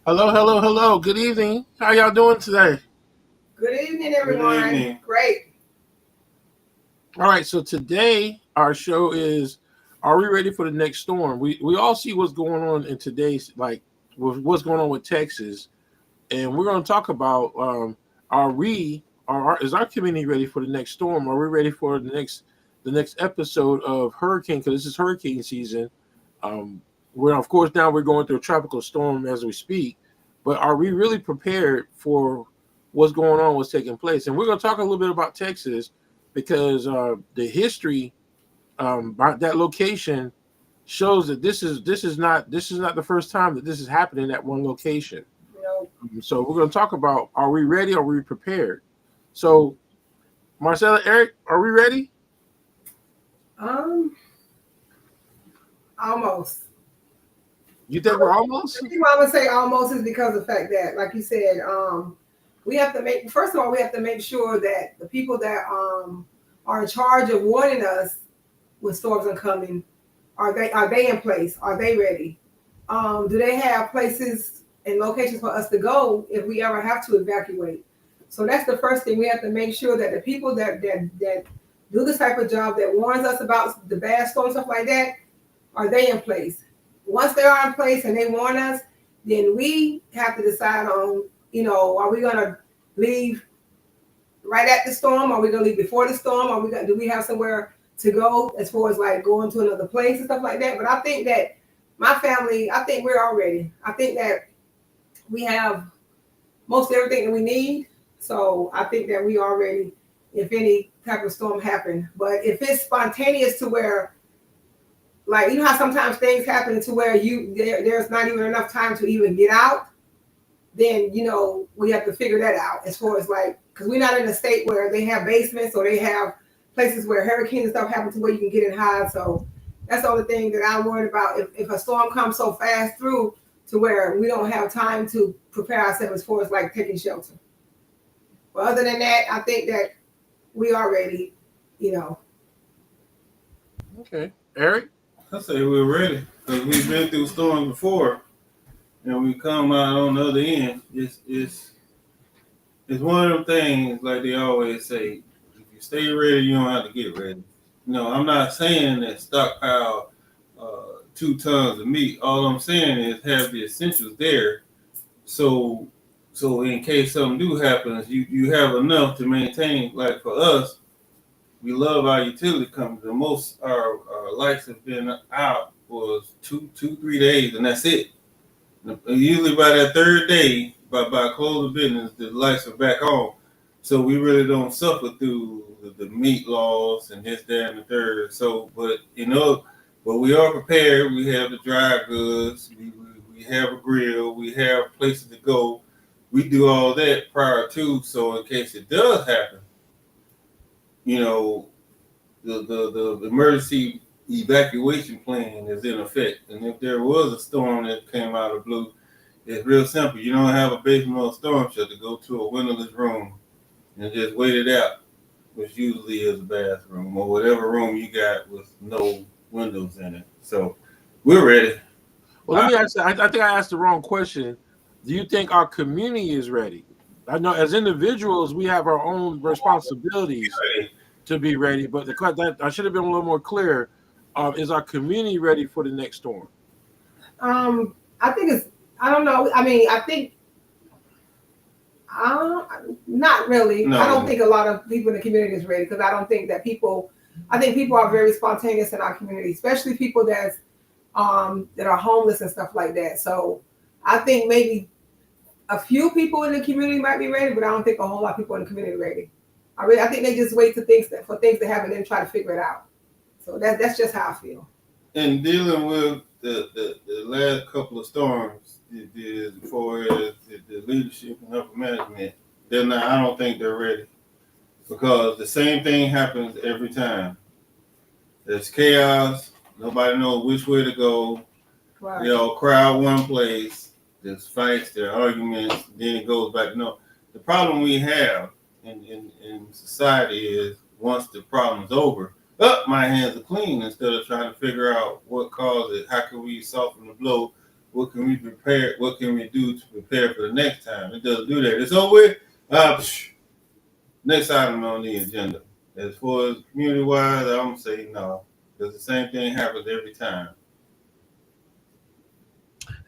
Hello, hello, hello. Good evening. How y'all doing today? Good evening, Good everyone. evening. Great. All right, so today our show is Are we ready for the next storm? We all see what's going on in today's with what's going on with Texas, and we're going to talk about are we is our community ready for the next storm? Are we ready for the next episode of hurricane, because this is hurricane season. We're of course now we're going through a tropical storm as we speak, but are we really prepared for what's going on, what's taking place? And we're going to talk a little bit about Texas because the history about that location shows that this is not the first time that this is happening at one location. You know, So we're going to talk about, are we ready? Are we prepared? So Marcella, Eric, are we ready? um, almost. You think we're almost? The reason why I would say almost is because of the fact that, like you said, we have to make first of all we have to make sure that the people that are in charge of warning us when storms are coming are they in place? Are they ready? Do they have places and locations for us to go if we ever have to evacuate? So that's the first thing we have to make sure that the people that do this type of job that warns us about the bad storms, stuff like that, are they in place? Once they are in place and they warn us, then we have to decide on, are we gonna leave right at the storm? Are we gonna leave before the storm? Do we have somewhere to go as far as like going to another place and stuff like that? But I think that my family, I think we're all ready. I think that we have most everything that we need. So I think that we are ready if any type of storm happen. But if it's spontaneous to where, like, you know how sometimes things happen to where there's not even enough time to even get out, then we have to figure that out as far as like, because we're not in a state where they have basements or they have places where hurricanes and stuff happen to where you can get in hide. So that's the only thing that I'm worried about. If a storm comes so fast through to where we don't have time to prepare ourselves as far as like taking shelter. But other than that, I think that we are ready. You know, Okay, Eric. I say we're ready because we've been through storms before, and we come out on the other end. It's one of them things like they always say. If you stay ready, you don't have to get ready. No, I'm not saying that stockpile 2 tons of meat. All I'm saying is have the essentials there, so in case something do happens, you have enough to maintain. Like for us, we love our utility company. The most our lights have been out was 3 days, and that's it. Usually by that third day, by close of business, the lights are back on. So we really don't suffer through the meat loss and this, that, and the third. So, but we are prepared. We have the dry goods. We have a grill. We have places to go. We do all that prior to, so in case it does happen, you know, the emergency evacuation plan is in effect. And if there was a storm that came out of blue, it's real simple. You don't have a basement or a storm shelter. Go to a windowless room and just wait it out, which usually is a bathroom or whatever room you got with no windows in it. So we're ready. Well, let me ask. I think I asked the wrong question. Do you think our community is ready? I know as individuals we have our own responsibilities Ready. to be ready, but that I should have been a little more clear. Is our community ready for the next storm? I think it's. I don't know. I mean, I think not really. I don't No. think a lot of people in the community is ready because I don't think that people. I think people are very spontaneous in our community, especially people that are homeless and stuff like that. So I think maybe a few people in the community might be ready, but I don't think a whole lot of people in the community are ready. I think they just wait for things to happen and then try to figure it out. So that's just how I feel. In dealing with the last couple of storms, as far as the leadership and upper management, they're not. I don't think they're ready because the same thing happens every time. There's chaos. Nobody knows which way to go. Right. They all crowd one place. There's fights, there are arguments. Then it goes back. No, the problem we have in society is once the problem's over, my hands are clean instead of trying to figure out what caused it. How can we soften the blow what can we prepare? What can we do to prepare for the next time? It doesn't do that. It's over with. Next item on the agenda. As far as community wise, I'm gonna say no, because the same thing happens every time.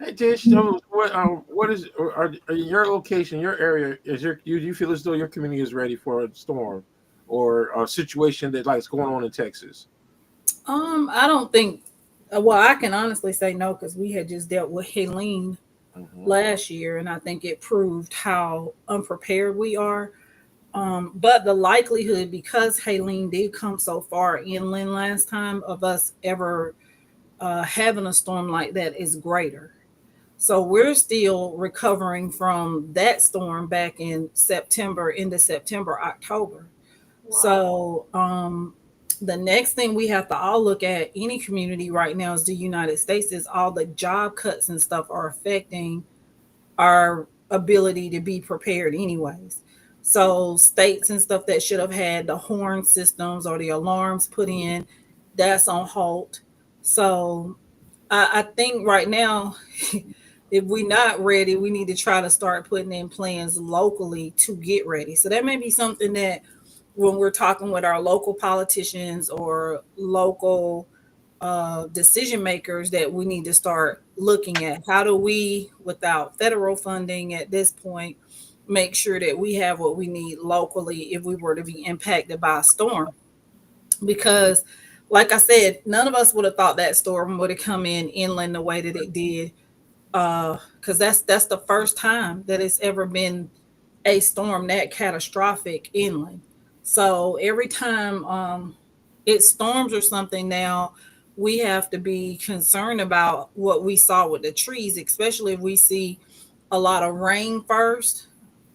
Hey, Tish, what is are your location, your area? Is your you feel as though your community is ready for a storm or a situation that like is going on in Texas? I don't think. Well, I can honestly say no because we had just dealt with Helene last year, and I think it proved how unprepared we are. But the likelihood, because Helene did come so far inland last time, of us ever having a storm like that is greater. So we're still recovering from that storm back in September, into September, October. Wow. So the next thing we have to all look at, any community right now, is the United States, is all the job cuts and stuff are affecting our ability to be prepared anyways. So states and stuff that should have had the horn systems or the alarms put in, that's on hold. So I think right now, if we're not ready, we need to try to start putting in plans locally to get ready. So that may be something that when we're talking with our local politicians or local decision makers, that we need to start looking at how do we, without federal funding at this point, make sure that we have what we need locally if we were to be impacted by a storm. Because like I said, none of us would have thought that storm would have come in inland the way that it did. Because that's the first time that it's ever been a storm that catastrophic inland. So every time it storms or something now, we have to be concerned about what we saw with the trees, especially if we see a lot of rain first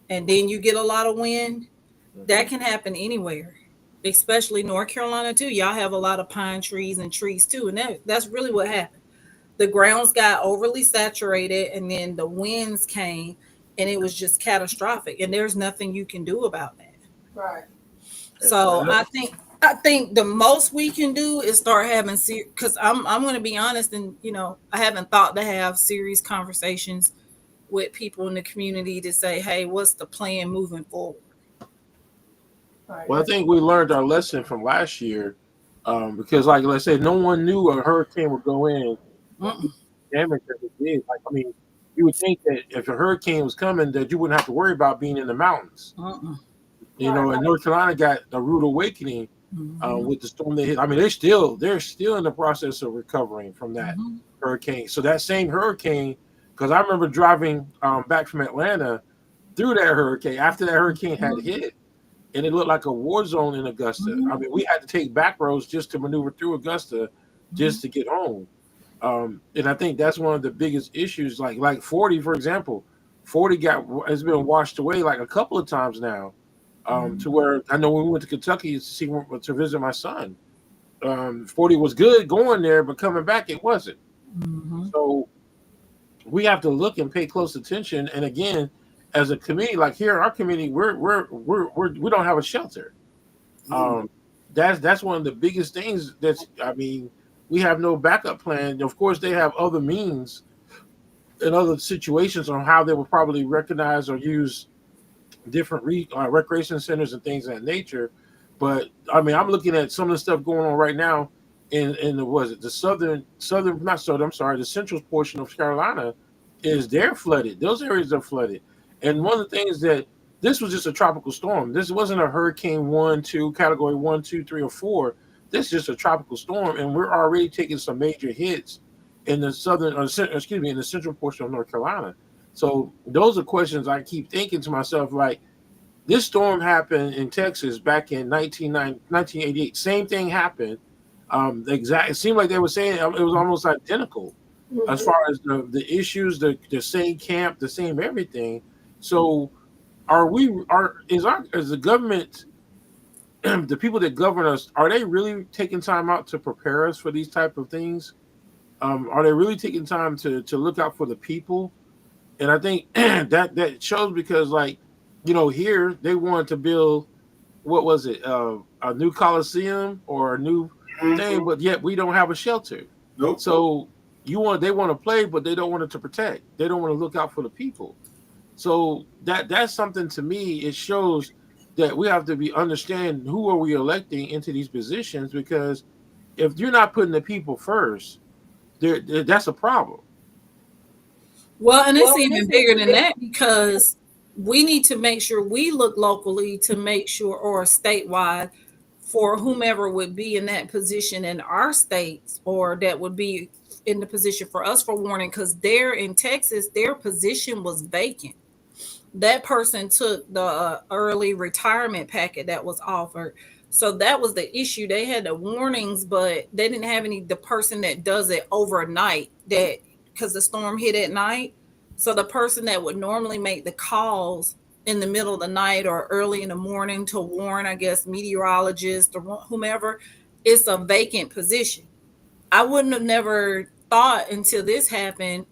and then you get a lot of wind. That can happen anywhere, especially North Carolina too. Y'all have a lot of pine trees and trees too, and that's really what happened. The grounds got overly saturated, and then the winds came, and it was just catastrophic. And there's nothing you can do about that. Right. So I think the most we can do is start having because I'm going to be honest, and I haven't thought to have serious conversations with people in the community to say, hey, what's the plan moving forward? Right. Well, I think we learned our lesson from last year because, like I said, no one knew a hurricane would go in damage that it did. Like, I mean, you would think that if a hurricane was coming, that you wouldn't have to worry about being in the mountains. And North Carolina got a rude awakening with the storm that hit. I mean, they're still in the process of recovering from that hurricane. So that same hurricane, because I remember driving back from Atlanta through that hurricane after that hurricane had hit, and it looked like a war zone in Augusta. I mean, we had to take back roads just to maneuver through Augusta just to get home. And I think that's one of the biggest issues. Like 40, for example, 40 has been washed away like a couple of times now. To where I know when we went to Kentucky to visit my son, 40 was good going there, but coming back it wasn't. So we have to look and pay close attention. And again, as a community, like here in our community, we don't have a shelter. That's one of the biggest things. We have no backup plan. Of course, they have other means and other situations on how they will probably recognize or use different recreation centers and things of that nature. But I mean, I'm looking at some of the stuff going on right now in the central portion of Carolina they're flooded. Those areas are flooded. And one of the things that this was just a tropical storm. This wasn't a hurricane 1, 2, category 1, 2, 3, or 4. This is just a tropical storm, and we're already taking some major hits in the in the central portion of North Carolina. So those are questions I keep thinking to myself, like, this storm happened in Texas back in 1988. Same thing happened. It seemed like they were saying it was almost identical as far as the issues, the same camp, the same everything. So is the government, the people that govern us, are they really taking time out to prepare us for these type of things? Are they really taking time to look out for the people? And I think that shows because, like, here they wanted to build, what was it, a new Coliseum or a new thing, but yet we don't have a shelter. Nope. So They want to play, but they don't want it to protect. They don't want to look out for the people. So that's something to me. It shows that we have to understand who are we electing into these positions, because if you're not putting the people first, that's a problem. Well, and it's even bigger than that, because we need to make sure we look locally to make sure, or statewide, for whomever would be in that position in our states, or that would be in the position for us for warning, because there in Texas, their position was vacant. That person took the early retirement packet that was offered. So that was the issue. They had the warnings, but they didn't have the person that does it overnight, that because the storm hit at night. So the person that would normally make the calls in the middle of the night or early in the morning to warn, I guess, meteorologists or whomever, it's a vacant position. I wouldn't have never thought until this happened,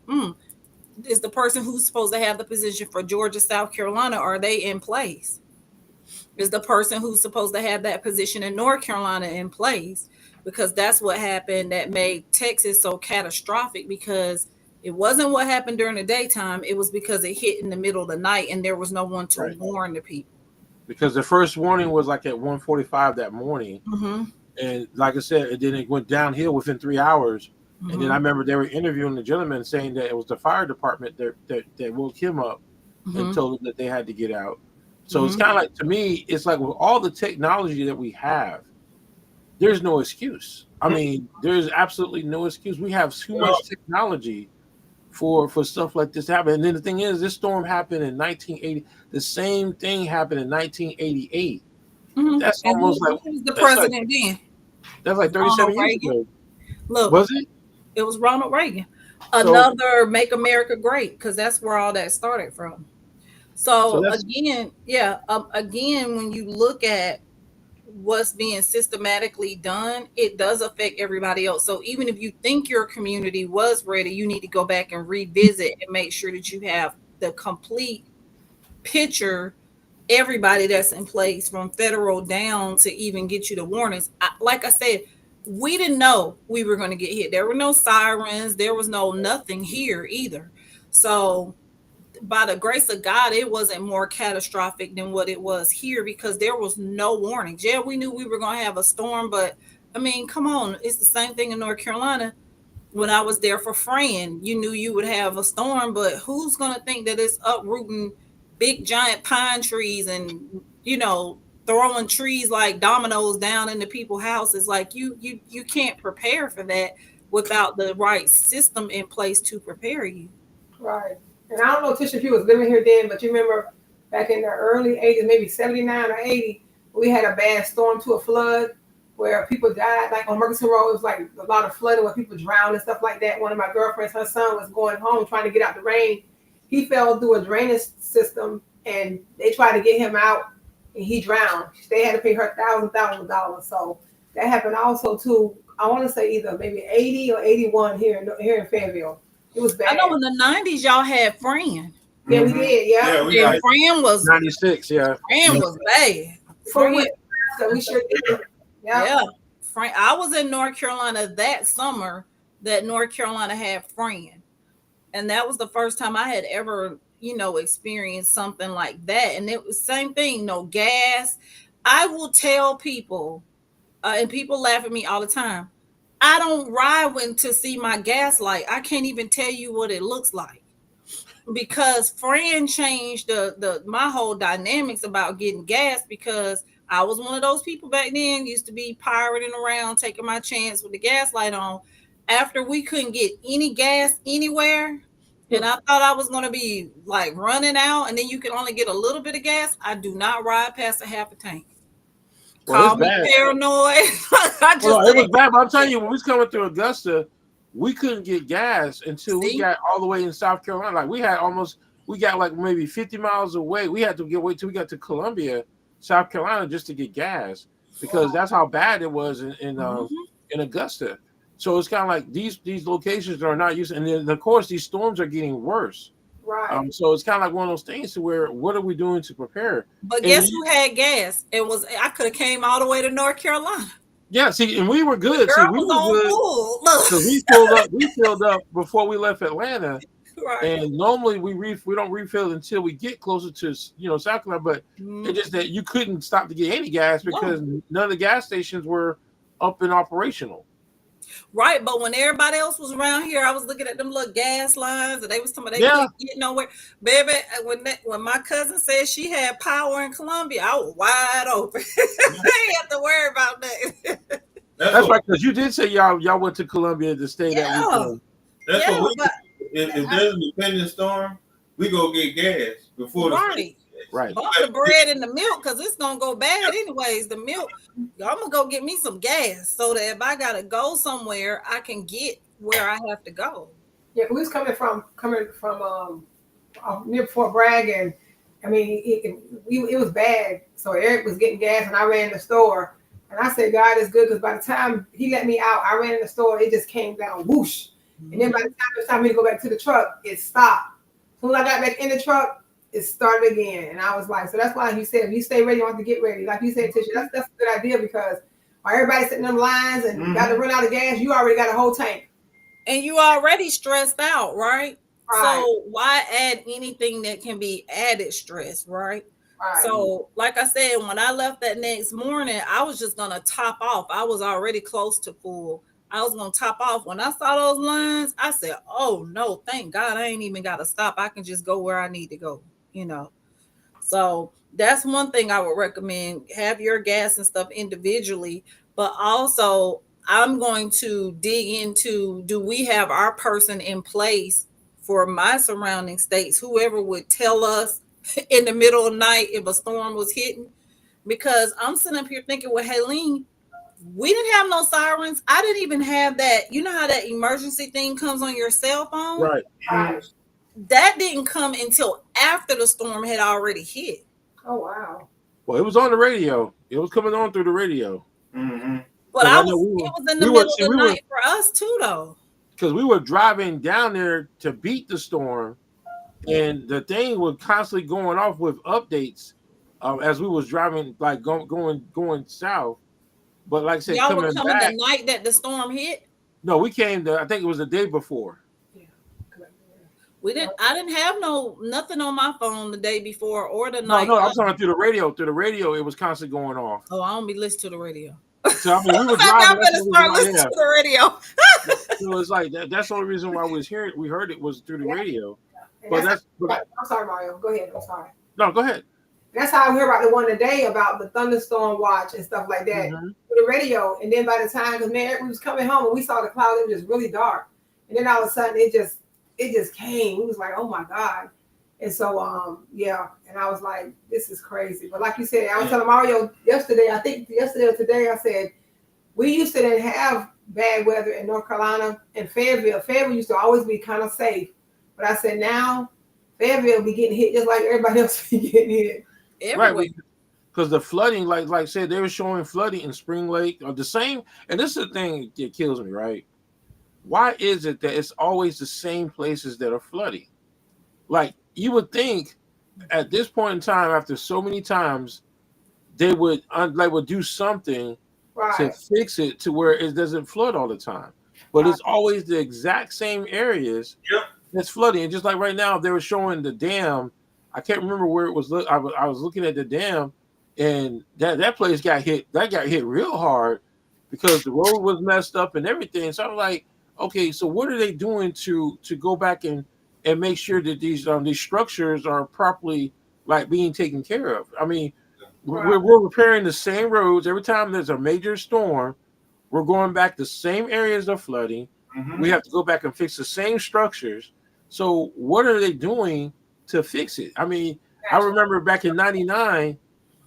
is the person who's supposed to have the position for Georgia, South Carolina, are they in place? Is the person who's supposed to have that position in North Carolina in place? Because that's what happened that made Texas so catastrophic, because it wasn't what happened during the daytime. It was because it hit in the middle of the night and there was no one to warn the people. Because the first warning was like at 1:45 that morning. Mm-hmm. And like I said, it went downhill within 3 hours. Mm-hmm. And then I remember they were interviewing the gentleman saying that it was the fire department that woke him up and told him that they had to get out. So it's kind of like, to me, it's like with all the technology that we have, there's no excuse. I mean, there's absolutely no excuse. We have too much technology for stuff like this to happen. And then the thing is, this storm happened in 1980. The same thing happened in 1988. Mm-hmm. That's and almost like the president then. That's like 37 years ago. Look, was it? It was Ronald Reagan. Another Make America Great, because that's where all that started from. So again, when you look at what's being systematically done, it does affect everybody else. So even if you think your community was ready, you need to go back and revisit and make sure that you have the complete picture, everybody that's in place from federal down to even get you the warnings. Like I said, we didn't know we were going to get hit. There were no sirens. There was no nothing here either. So by the grace of God, it wasn't more catastrophic than what it was here, because there was no warnings. Yeah, we knew we were going to have a storm, but I mean, come on. It's the same thing in North Carolina. When I was there for Fran, you knew you would have a storm, but who's going to think that it's uprooting big giant pine trees and, throwing trees like dominoes down into people's houses? Like you can't prepare for that without the right system in place to prepare you. Right. And I don't know, Tisha, if you was living here then, but you remember back in the early 80s, maybe 79 or 80, we had a bad storm to a flood where people died. Like on Murchison Road, it was like a lot of flooding where people drowned and stuff like that. One of my girlfriends, her son was going home trying to get out the rain. He fell through a drainage system and they tried to get him out and he drowned. They had to pay her thousands of dollars. So that happened also too. I want to say either maybe 80 or 81 here in Fayetteville. It was bad. I know in the 90s y'all had Fran. Yeah, we did. Yeah, Fran was 96. Yeah, Fran was bad. Fran, so we sure did. Yeah. Fran. I was in North Carolina that summer that North Carolina had Fran, and that was the first time I had ever, experienced something like that. And it was the same thing. No gas. I will tell people, and people laugh at me all the time, I don't ride to see my gas light. I can't even tell you what it looks like, because Fran changed my whole dynamics about getting gas, because I was one of those people back then, used to be pirating around, taking my chance with the gas light on. After we couldn't get any gas anywhere, and I thought I was going to be like running out, and then you can only get a little bit of gas, I do not ride past a half a tank. Call me paranoid. It was bad, but I'm telling you, when we was coming through Augusta, we couldn't get gas until we got all the way in South Carolina. Like we got like maybe 50 miles away. We had to wait till we got to Columbia, South Carolina, just to get gas, because that's how bad it was in Augusta. So it's kind of like these locations are not used, and then of course these storms are getting worse. Right. So it's kind of like one of those things to where, what are we doing to prepare? But guess who had gas? I could have came all the way to North Carolina. Yeah, see, and we were good. See, Girl we was were on good full. because we filled up. We filled up before we left Atlanta, Right. and normally we don't refill until we get closer to South Carolina. But it's just that you couldn't stop to get any gas because none of the gas stations were up and operational. Right, but when everybody else was around here, I was looking at them little gas lines, and they was talking about they Yeah. couldn't get nowhere. Baby, when my cousin said she had power in Columbia, I was wide open. I ain't have to worry about that. That's right, because you did say y'all went to Columbia to stay that weekend. That's Yeah, what we. but If there's an impending storm, we go get gas before the right. Right. Bump the bread and the milk because it's gonna go bad anyways. The milk, I'm gonna go get me some gas so that if I gotta go somewhere, I can get where I have to go. Yeah, we was coming from near Fort Bragg, and I mean it was bad. So Eric was getting gas, and I ran in the store, and I said, God is good, because by the time he let me out, I ran in the store, it just came down whoosh, and then by the time it was time for me to go back to the truck, it stopped. As soon as I got back in the truck, it started again, and I was like, so that's why he said, if you stay ready, you don't have to get ready. Like you said, Tisha, that's a good idea, because while everybody's sitting in them lines and got to run out of gas, you already got a whole tank. And you already stressed out, right? Right. So why add anything that can be added stress, right? Right. So, like I said, when I left that next morning, I was just gonna top off. I was already close to full. I was gonna top off. When I saw those lines, I said, "Oh no, thank God, I ain't even gotta stop. I can just go where I need to go." So that's one thing I would recommend. Have your gas and stuff individually, but also I'm going to dig into, do we have our person in place for my surrounding states, whoever would tell us in the middle of the night if a storm was hitting? Because I'm sitting up here thinking, well, Helene, we didn't have no sirens. I didn't even have that. You know how that emergency thing comes on your cell phone? Right. That didn't come until after the storm had already hit. Oh, wow. Well, it was on the radio. It was coming on through the radio. Mm-hmm. But it was in the middle of the night for us too, though. Because we were driving down there to beat the storm, and the thing was constantly going off with updates as we was driving, like going south. But like I said, y'all were coming coming back, the night that the storm hit. No, we came. I think it was the day before. I didn't have nothing on my phone the day before or the night. No, I'm talking through the radio. Through the radio, it was constantly going off. Oh, I don't be listening to the radio. So I mean, we were driving. I'm gonna start listening to the radio. So it's like that's the only reason why we heard it was through the radio. But I'm sorry, Mario. Go ahead. I'm sorry. No, go ahead. That's how I heard about the one today about the thunderstorm watch and stuff like that through the radio. And then by the time, because man, we was coming home and we saw the clouds, it was just really dark. And then all of a sudden, it just came. We was like, oh my God. And so, yeah. And I was like, this is crazy. But like you said, I was telling Mario yesterday, I think yesterday or today, I said, we used to then have bad weather in North Carolina and Fayetteville. Fayetteville used to always be kind of safe. But I said, now Fayetteville be getting hit just like everybody else be getting hit. Everywhere. Right. Because the flooding, like I said, they were showing flooding in Spring Lake or the same. And this is the thing that kills me, right? Why is it that it's always the same places that are flooding? Like, you would think at this point in time, after so many times, they would do something to fix it to where it doesn't flood all the time. But it's always the exact same areas that's flooding. And just like right now, they were showing the dam. I can't remember where it was. I was looking at the dam, and that place got hit. That got hit real hard because the road was messed up and everything. So I'm like, okay, so what are they doing to go back and make sure that these structures are properly being taken care of? I mean, we're repairing the same roads every time there's a major storm. We're going back the same areas of flooding. Mm-hmm. We have to go back and fix the same structures. So what are they doing to fix it? I mean, I remember back in '99,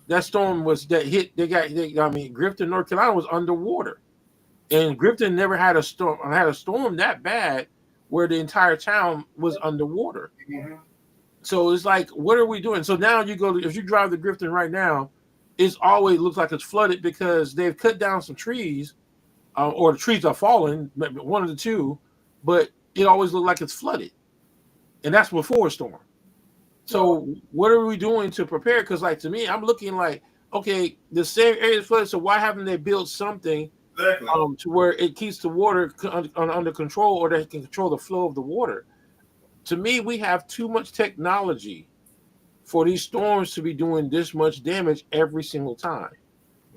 that storm Grifton, North Carolina was underwater. And Grifton never had a storm that bad where the entire town was underwater. Mm-hmm. So it's like, what are we doing? So now if you drive the Grifton right now, it always looks like it's flooded because they've cut down some trees, or the trees are falling, one of the two, but it always looks like it's flooded. And that's before a storm. So what are we doing to prepare? Because to me, I'm looking like, okay, the same area is flooded, so why haven't they built something Exactly. to where it keeps the water under control, or they can control the flow of the water? To me, we have too much technology for these storms to be doing this much damage every single time.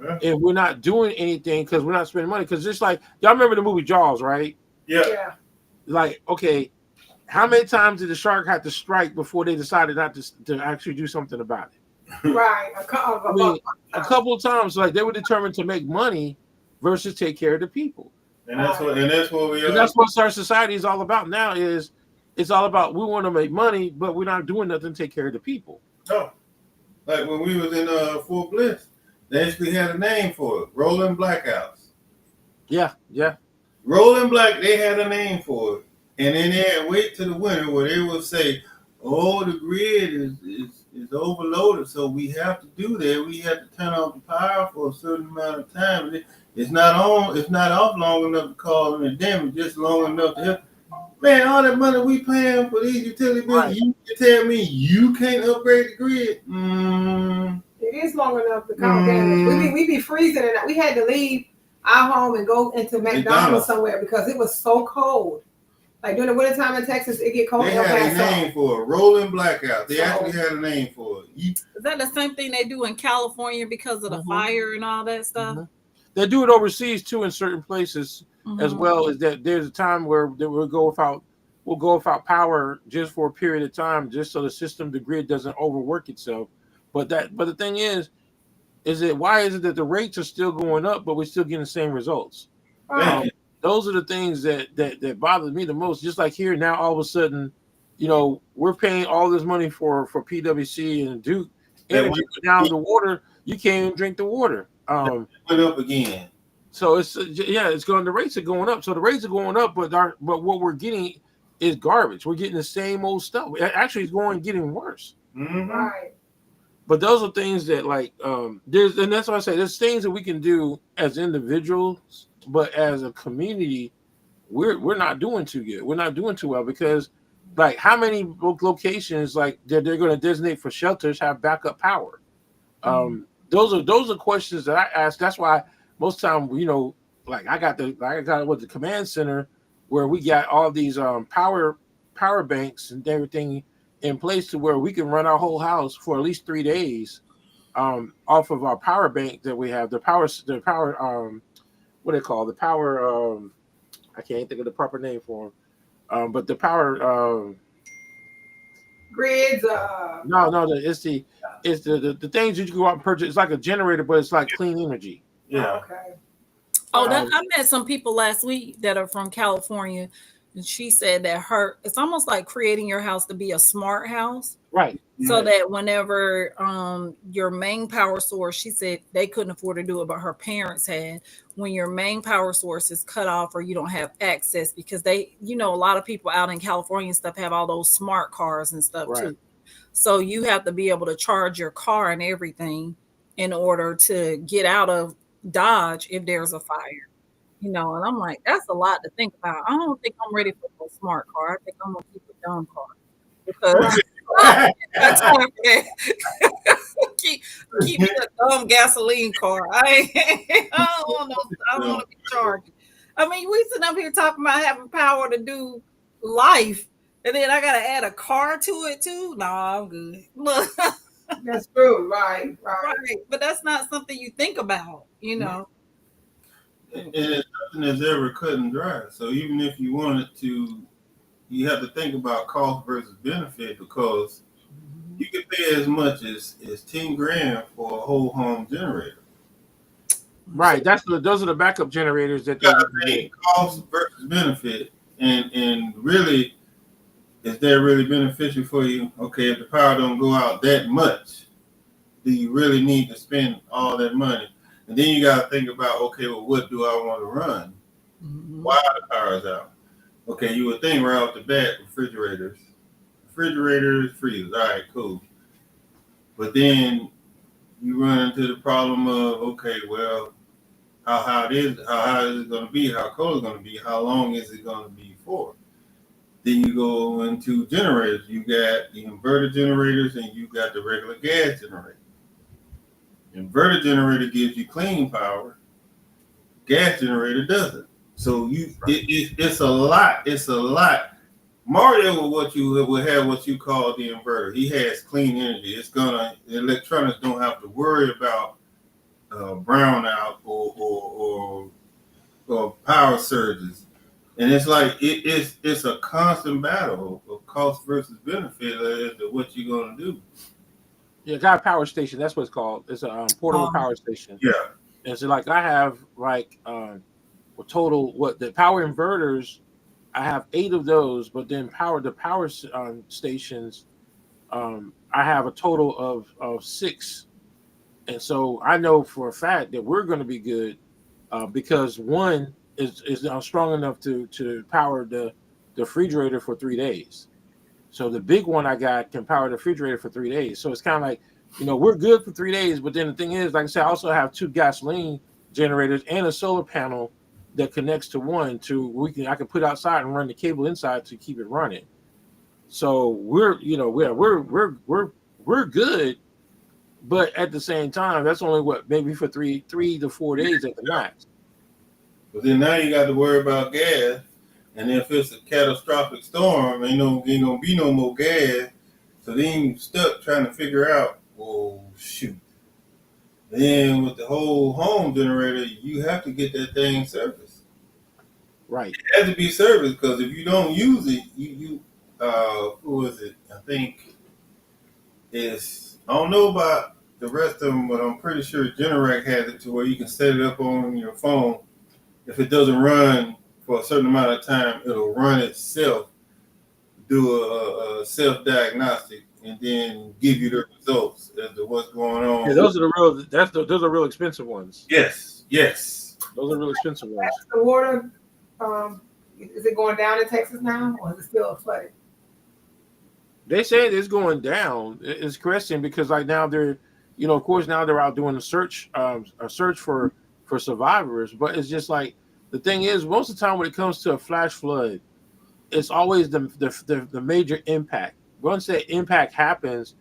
Yeah. And we're not doing anything because we're not spending money. Because just like y'all remember the movie Jaws, right? Yeah. Yeah. Like, okay, how many times did the shark have to strike before they decided not to actually do something about it? Right. I mean, a couple of times, like they were determined to make money versus take care of the people. And that's what we And are. that's what our society is all about now. Is it's all about we want to make money, but we're not doing nothing to take care of the people. No. Like when we was in Fort Bliss, they actually had a name for it. Rolling blackouts. Yeah, yeah. Rolling black, they had a name for it. And then they had wait to the winter where they would say, oh, the grid is overloaded, so we have to do that. We have to turn off the power for a certain amount of time. It's not on, it's not off long enough to cause any damage, just long enough to help. Man, all that money we paying for these utility bills, Right. you can tell me you can't upgrade the grid? It is long enough to cause damage. We be freezing, and we had to leave our home and go into McDonald's somewhere because it was so cold. Like during the wintertime in Texas, it get cold. They had a name for it, rolling blackout. They actually had a name for it. Is that the same thing they do in California because of the fire and all that stuff? Mm-hmm. They do it overseas too in certain places as well. Is that there's a time where we'll go without power just for a period of time, just so the grid doesn't overwork itself. But the thing is that why is it that the rates are still going up, but we're still getting the same results? Those are the things that bother me the most. Just like here now, all of a sudden, we're paying all this money for PwC and Duke Energy, but now the water, you can't even drink the water. Went up again. So it's going. The rates are going up. So the rates are going up, but what we're getting is garbage. We're getting the same old stuff. Actually, it's getting worse. Mm-hmm. Right. But those are things that and that's why I say there's things that we can do as individuals, but as a community, we're not doing too good. We're not doing too well because like how many locations like they're going to designate for shelters have backup power? Those are questions that I ask. That's why most time, like I got the command center where we got all these power banks and everything in place to where we can run our whole house for at least 3 days off of our power bank that we have. The power what they call the power I can't think of the proper name for them. But the power grids. No, it's the things that you go out and purchase. It's like a generator, but it's like clean energy. Yeah. Okay. I met some people last week that are from California, and she said that it's almost like creating your house to be a smart house. Right. So that whenever your main power source, she said they couldn't afford to do it, but her parents had. When your main power source is cut off or you don't have access, because a lot of people out in California and stuff have all those smart cars and stuff too. So you have to be able to charge your car and everything in order to get out of Dodge if there's a fire. And I'm like, that's a lot to think about. I don't think I'm ready for a smart car. I think I'm gonna keep a dumb car because keep me a dumb gasoline car. I don't want to be charging. I mean, we sitting up here talking about having power to do life, and then I gotta add a car to it too. No, I'm good. That's true. Right. But that's not something you think about, And it's nothing that's ever cut and dry. So even if you wanted to, you have to think about cost versus benefit because you can pay as much as $10,000 for a whole home generator. Right. Those are the backup generators that they cost versus benefit, and really, is that really beneficial for you? Okay, if the power don't go out that much, do you really need to spend all that money? And then you got to think about, okay, well, what do I want to run? Why the power's out? Okay, you would think right off the bat, refrigerators, freezers. All right, cool. But then you run into the problem of, okay, well, how hot is it going to be? How cold is it going to be? How long is it going to be for? Then you go into generators. You got the inverter generators and you got the regular gas generator. Inverter generator gives you clean power. Gas generator doesn't. So it's a lot. It's a lot. Mario will have what you call the inverter. He has clean energy. Electronics don't have to worry about brownout or power surges. And it's like it's a constant battle of cost versus benefit as to what you're gonna do. Yeah, got a power station. That's what it's called. It's a portable power station. Yeah. And so like I have like a total the power inverters. I have 8 of those, but then the power stations, I have a total of 6. And so I know for a fact that we're going to be good because one is strong enough to power the refrigerator for 3 days. So the big one I got can power the refrigerator for 3 days. So it's kind of like, we're good for 3 days. But then the thing is, like I said, I also have 2 gasoline generators and a solar panel that connects to one I can put outside and run the cable inside to keep it running. So we're good, but at the same time, that's only maybe for 3 to 4 days at the max. But then now you got to worry about gas, and if it's a catastrophic storm, ain't gonna be no more gas. So then you stuck trying to figure out, oh shoot. Then with the whole home generator, you have to get that thing serviced. Right. It has to be serviced because if you don't use it, who is it? I think I don't know about the rest of them, but I'm pretty sure Generac has it to where you can set it up on your phone. If it doesn't run for a certain amount of time, it'll run itself, do a self-diagnostic, and then give you the results as to what's going on. Yeah, those are real expensive ones. Yes. Those are real expensive ones. The water, is it going down in Texas now, or is it still flooded? They say it's going down. It's cresting because like now they're, of course now they're out doing a search for survivors. But it's just like the thing is, most of the time when it comes to a flash flood, it's always the major impact. Once that impact happens,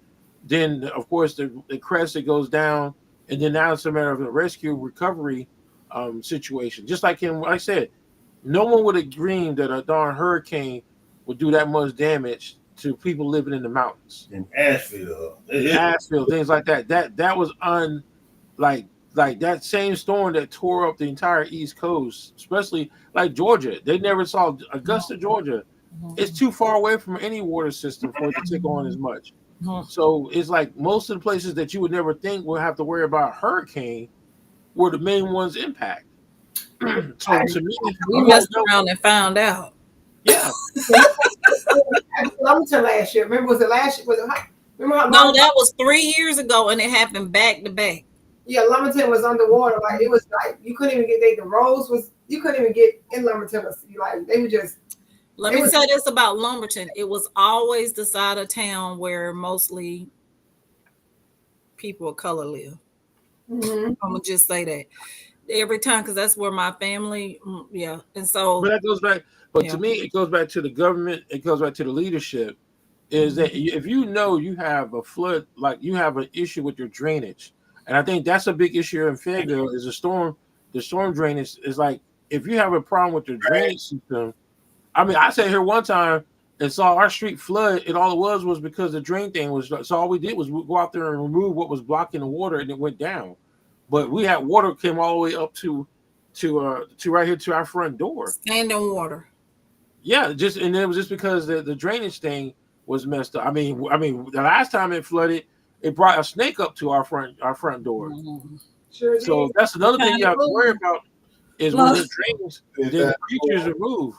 then of course the crest, it goes down, and then now it's a matter of a rescue recovery situation. Just like I said, no one would have dreamed that a darn hurricane would do that much damage to people living in the mountains. In Asheville, things like that. That was like that same storm that tore up the entire East Coast, especially like Georgia. They never saw Augusta, Georgia. It's too far away from any water system for it to take on as much. So it's like most of the places that you would never think will have to worry about a hurricane were the main ones impact. So to me, we messed around and found out. Yeah. Lumberton last year. Remember, was it last year? Remember how No, that was 3 years ago, and it happened back to back. Yeah, Lumberton was underwater. Like it was like you couldn't even get the roads you couldn't even get in Lumberton. Like they were just. Let me say this about Lumberton. It was always the side of town where mostly people of color live. Mm-hmm. I'm gonna just say that every time because that's where my family. Yeah, and so. But that goes back. But to me, it goes back to the government. It goes back to the leadership. Is that if you have a flood, like you have an issue with your drainage, and I think that's a big issue in Fayetteville. Is the storm drainage is like if you have a problem with your drainage system. I mean, I sat here one time and saw our street flood, and all it was because the drain thing was. So all we did was go out there and remove what was blocking the water, and it went down. But we had water came all the way up to right here to our front door. Standing water. Yeah, and it was just because the drainage thing was messed up. I mean, the last time it flooded, it brought a snake up to our front door. Mm-hmm. Sure. So that's another thing you have to worry about is when the drainage, the creatures are moved.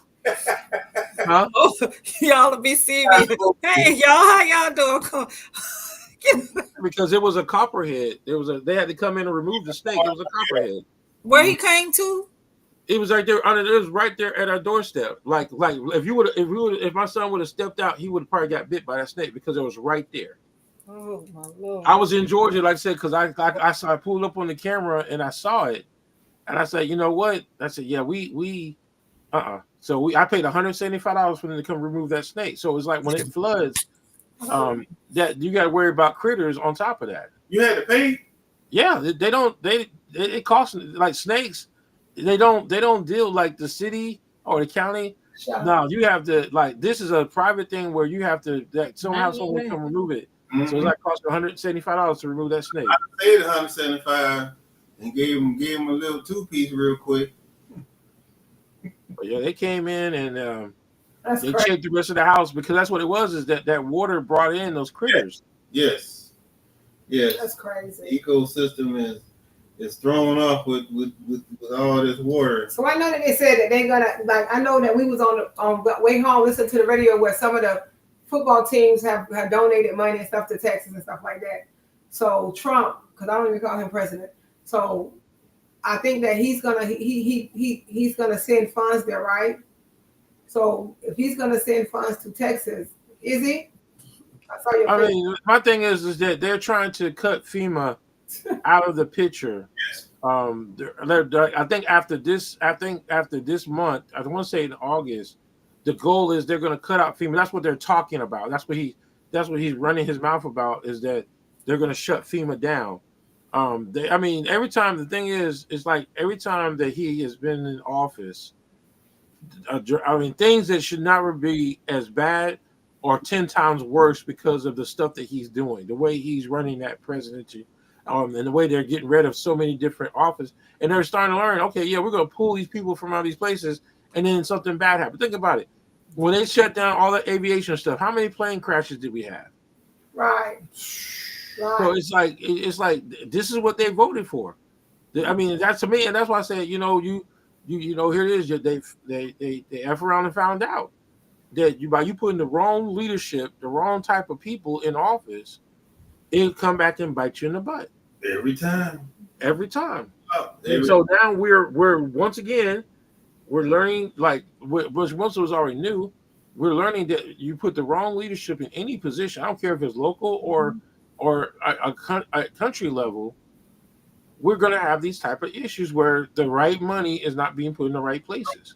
Huh? Oh, y'all be serious. Hey, y'all, how y'all doing? Because it was a copperhead. They had to come in and remove the snake. It was a copperhead. Where he came to? It was right there. It was right there at our doorstep. Like if my son would have stepped out, he would have probably got bit by that snake because it was right there. Oh my Lord! I was in Georgia, like I said, because I pulled up on the camera and I saw it, and I said, you know what? I said, yeah, we. So I paid $175 for them to come remove that snake. So it's like when it floods, that you got to worry about critters on top of that. You had to pay? Yeah, they don't. It costs like snakes. They don't deal like the city or the county. Shut up. No, you have to like this is a private thing where you have to that somehow someone come remove it. So it's like cost $175 to remove that snake. Paid 175 and gave him a little 2-piece real quick. But yeah, they came in and That's they crazy. checked the rest of the house because that's what it was. Is that water brought in those critters? Yes. That's crazy. Ecosystem is thrown off with all this water. So I know that they said that they're gonna like. I know that we was on the way home listening to the radio where some of the football teams have donated money and stuff to Texas and stuff like that. So Trump, because I don't even call him president. So I think that he's gonna send funds there, right? So if he's gonna send funds to Texas, is he? I saw your I picture. mean, my thing is that they're trying to cut FEMA out of the picture. Yes. I think after this month, I want to say in August, the goal is they're going to cut out FEMA. That's what they're talking about. That's what he's running his mouth about is that they're going to shut FEMA down. I mean, every time the thing is, it's like every time that he has been in office, I mean, things that should never be as bad or 10 times worse because of the stuff that he's doing, the way he's running that presidency, and the way they're getting rid of so many different offices. And they're starting to learn, okay, yeah, we're going to pull these people from all these places, and then something bad happens. Think about it. When they shut down all the aviation stuff, how many plane crashes did we have? Right. So it's like this is what they voted for. I mean, that's to me, and that's why I said, you know, here it is. They F around and found out that by you putting the wrong leadership, the wrong type of people in office, it'll come back and bite you in the butt. Every time. Oh, and so now we're once again we're learning, like which once it was already new, we're learning that you put the wrong leadership in any position. I don't care if it's local or a country level. We're going to have these type of issues where the right money is not being put in the right places.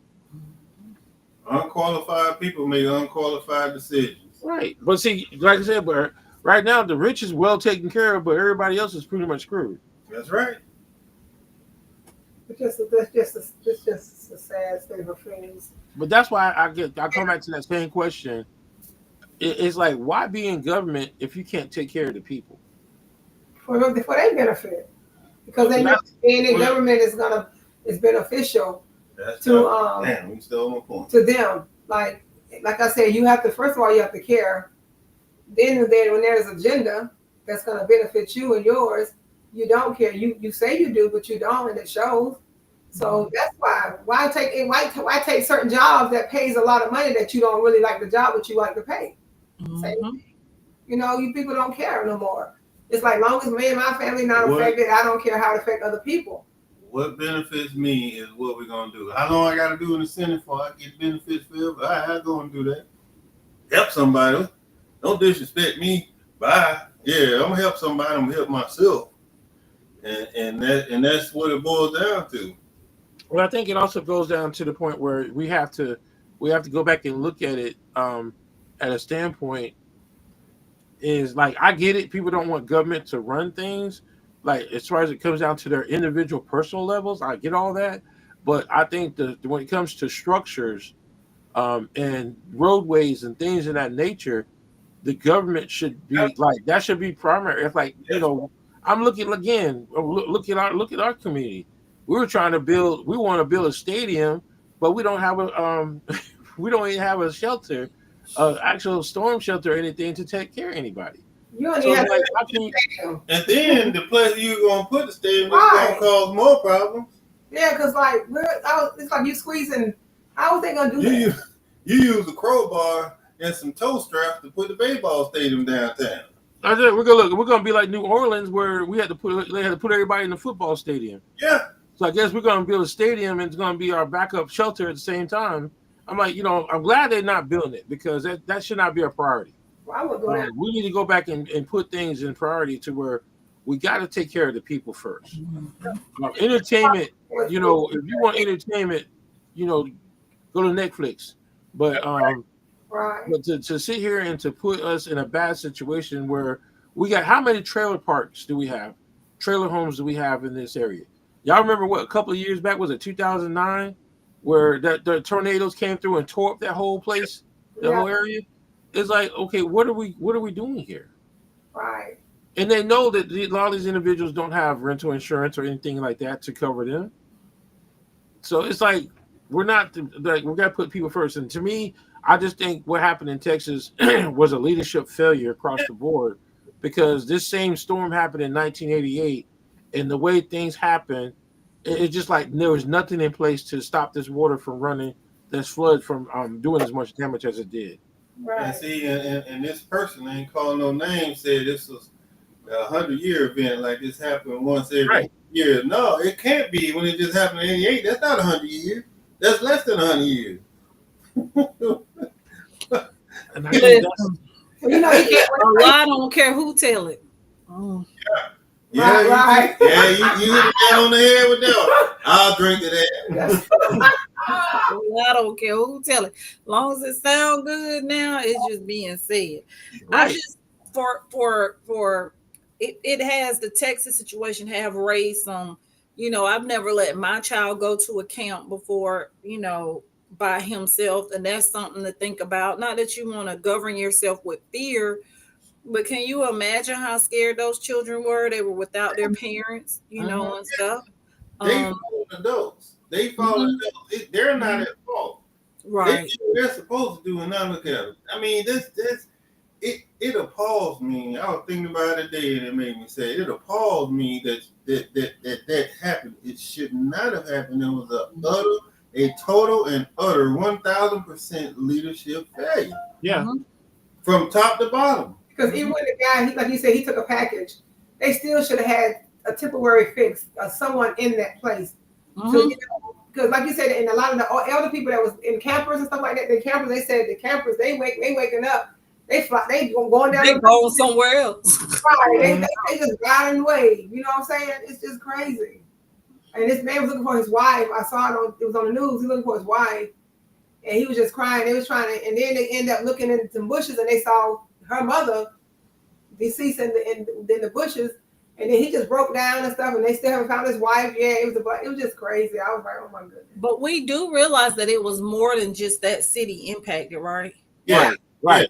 Unqualified people make unqualified decisions. Right. But see, like I said, but right now the rich is well taken care of, but everybody else is pretty much screwed. That's right. It's just a sad state of affairs. But that's why I come back to that same question. It's like, why be in government if you can't take care of the people? For their benefit. Because they know being in government is beneficial Damn, you stole my point. to them. Like I said, you have to, first of all, you have to care. Then when there's agenda that's gonna benefit you and yours, you don't care. You say you do, but you don't, and it shows. So that's why take certain jobs that pays a lot of money that you don't really like the job, but you like to pay. Mm-hmm. You know, you people don't care no more. It's like, long as me and my family not affected, I don't care how it affect other people. What benefits me is what we're gonna do. How long I gotta do in the Senate before I get benefits filled? I go and do that. Help somebody. Don't disrespect me. Bye. Yeah, I'm gonna help somebody. I'm gonna help myself. And that's what it boils down to. Well, I think it also goes down to the point where we have to go back and look at it at a standpoint. Is like, I get it. People don't want government to run things. Like, as far as it comes down to their individual personal levels, I get all that. But I think when it comes to structures and roadways and things of that nature, the government should be like, that should be primary. It's like, you know, I'm looking again. Look at our community. We want to build a stadium, but we don't have we don't even have a shelter, actual storm shelter or anything to take care of anybody. You don't even have like, and then the place you're gonna put the stadium is gonna cause more problems. Yeah, because like it's like you squeezing. How are they gonna do that? You use a crowbar and some toe straps to put the baseball stadium downtown. I said we're gonna be like New Orleans, where they had to put everybody in the football stadium. Yeah. So I guess we're gonna build a stadium, and it's gonna be our backup shelter at the same time. I'm like, I'm glad they're not building it, because that should not be a priority. Well, I would go we need to go back and put things in priority to where we got to take care of the people first. Entertainment, if you want entertainment, go to Netflix. But but to sit here and to put us in a bad situation where we got, how many trailer parks do we have? trailer homes do we have in this area? Y'all remember what a couple of years back, was it 2009, where the tornadoes came through and tore up that whole place, the whole area? It's like, okay, what are we doing here? Right. And they know that a lot of these individuals don't have rental insurance or anything like that to cover them. So it's like we got to put people first. And to me, I just think what happened in Texas was a leadership failure across the board, because this same storm happened in 1988, and the way things happened, it's just like there was nothing in place to stop this water from running, this flood from doing as much damage as it did. Right. And see, and this person, I ain't calling no names, said this was a 100-year event, like this happened once every year. No, it can't be when it just happened in 88. That's not 100 years. That's less than 100 years. And I think that's, You know, you can't. I don't care who tell it. Oh. Yeah, Right. you hit it on the head with that. I'll drink to that. I don't care who tell it. As long as it sounds good now, it's just being said. right. I just for it has the Texas situation have raised some, I've never let my child go to a camp before, by himself, and that's something to think about. Not that you want to govern yourself with fear, but can you imagine how scared those children were? They were without their parents, and stuff. They follow adults. Adults. They're not at fault. Right. They do what they're supposed to do and not look at them. I mean, it appalls me. I was thinking about it today, and it made me say it appalls me that happened. It should not have happened. It was a total and utter 1,000% leadership failure. Yeah. From top to bottom. Because even when the guy, like you said, he took a package, they still should have had a temporary fix of someone in that place. So, because like you said, and a lot of the elder people that was in campers and stuff like that, they said the campers, they waking up, they going down. They going somewhere else. Right. They just riding away. You know what I'm saying? It's just crazy. And this man was looking for his wife. I saw it was on the news. He was looking for his wife, and he was just crying. They was trying to, and then they end up looking in some bushes, and they saw her mother deceased in the bushes, and then he just broke down and stuff, and they still haven't found his wife. Yeah, it was just crazy. I was like, oh my goodness. But we do realize that it was more than just that city impacted, right? Yeah. Right.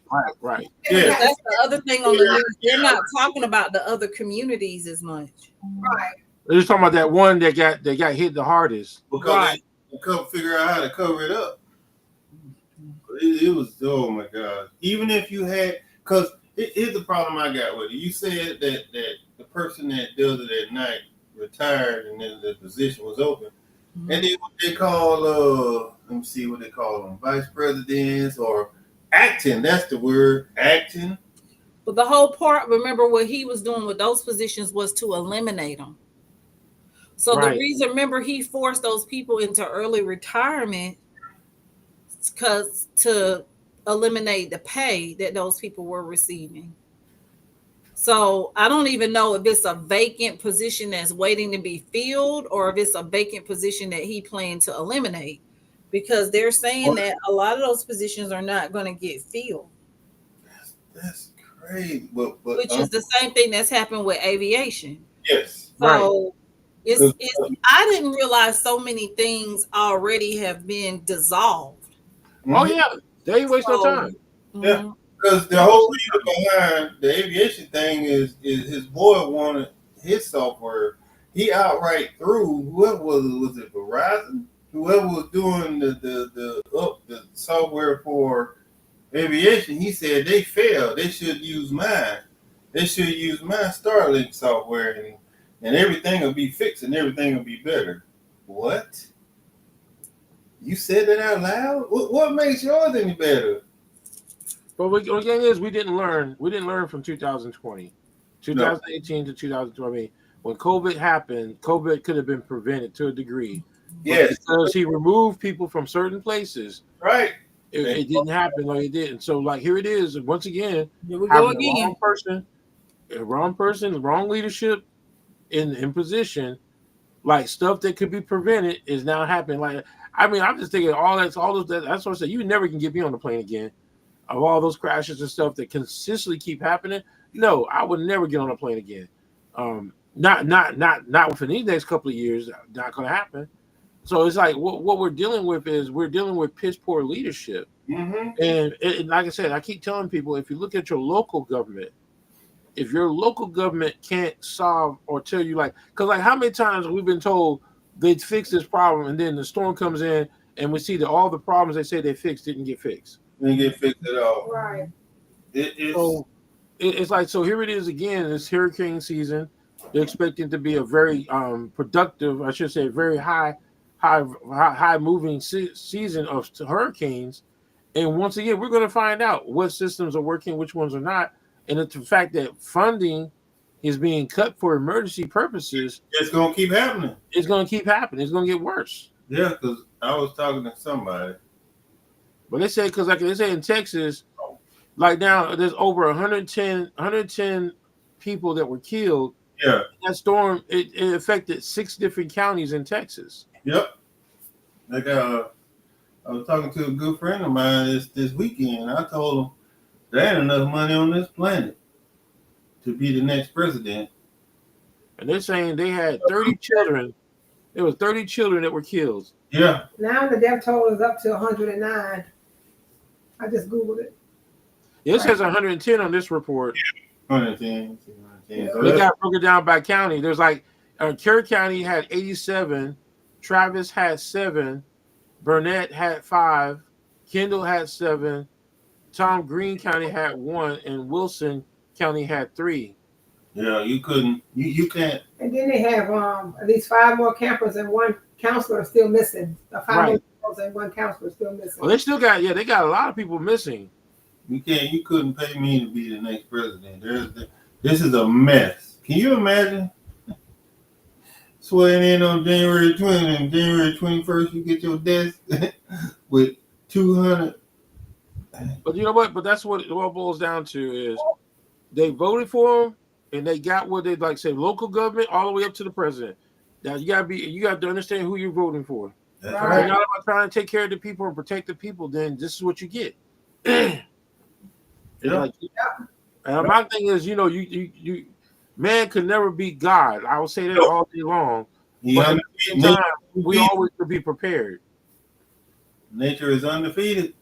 Yeah. That's the other thing on the news. They're not talking about the other communities as much. Right. They're just talking about that one that got hit the hardest. Because they couldn't figure out how to cover it up. It was, oh my God. Even if you had, because here's the problem I got with it. You said that the person that does it at night retired and then the position was open. Mm-hmm. And then what they call, let me see what they call them, vice presidents or acting. That's the word, acting. But the whole part, remember what he was doing with those positions was to eliminate them. So the reason, remember, he forced those people into early retirement because to eliminate the pay that those people were receiving. So I don't even know if it's a vacant position that's waiting to be filled or if it's a vacant position that he planned to eliminate, because they're saying that a lot of those positions are not going to get filled. That's crazy. But which is the same thing that's happened with aviation. Yes. So I didn't realize so many things already have been dissolved. Oh yeah, they ain't waste no time. Yeah, because the whole reason behind the aviation thing is his boy wanted his software. He outright threw whoever was it Verizon, whoever was doing the software for aviation. He said they failed. They should use mine. They should use my Starlink software and everything will be fixed and everything will be better. What? You said that out loud? What makes yours any better? But the thing is, we didn't learn. We didn't learn from 2020, 2018 to 2020. When COVID happened, COVID could have been prevented to a degree. Yes, because he removed people from certain places. Right. It didn't happen like it did. And so, like, here it is. Once again, here we go again. Wrong person, wrong leadership in position. Like, stuff that could be prevented is now happening. Like, I mean, I'm just thinking that's what I said. You never can get me on the plane again. Of all those crashes and stuff that consistently keep happening, no, I would never get on a plane again. Not within these next couple of years. Not going to happen. So it's like what we're dealing with is we're dealing with piss poor leadership. And like I said, I keep telling people, if you look at your local government, if your local government can't solve or tell you, like, because like how many times we've been told they'd fix this problem, and then the storm comes in and we see that all the problems they say they fixed didn't get fixed. Didn't get fixed at all. Right. It's like, so here it is again. It's hurricane season. They're expecting to be a very productive, I should say, very high moving season of hurricanes. And once again, we're going to find out what systems are working, which ones are not. And it's the fact that funding is being cut for emergency purposes. It's going to keep happening. It's going to keep happening. It's going to get worse. Yeah, because I was talking to somebody. But they say, because like they say in Texas, like now there's over 110 people that were killed. Yeah. That storm, it affected 6 different counties in Texas. Yep. Like I was talking to a good friend of mine this weekend. I told him there ain't enough money on this planet to be the next president. And they're saying they had 30 children. There was 30 children that were killed. Yeah. Now the death toll is up to 109. I just Googled it. It says 110 on this report. 110. So They got broken down by county. There's like Kerr County had 87, Travis had 7, Burnett had 5, Kendall had 7, Tom Green County had 1, and Wilson County had 3. yeah, you couldn't. You can't. And then they have at least 5 more campers and 1 counselor still missing. 5 more campers and 1 counselor still missing. Well, they still got they got a lot of people missing. You couldn't pay me to be the next president. This is a mess. Can you imagine? Swearing in on January 20th and January 21st, you get your desk with 200. But you know what? But that's what it all boils down to is they voted for him and they got what they like say local government all the way up to the president. Now you got to understand who you're voting for. That's If right. you're not about trying to take care of the people and protect the people, then this is what you get. Yeah. Like, and my thing is, you man could never beat God. I will say that all day long. But at the same time, we always should be prepared Nature is undefeated.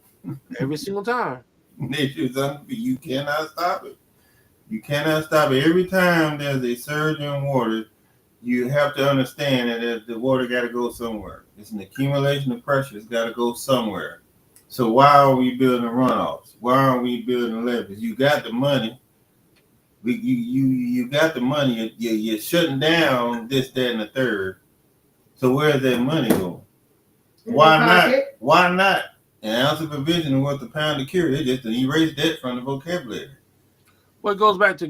every single time. Nature is undefeated. You cannot stop it. You cannot stop it. Every time there's a surge in water, you have to understand that the water got to go somewhere. It's an accumulation of pressure. It's got to go somewhere. So why are we building runoffs? Why aren't we building levees? You got the money. You got the money. You're shutting down this, that, and the third. So where's that money going? Why not? Why not? An ounce of provision is worth a pound of cure. They just erase that from the vocabulary. Well, it goes back to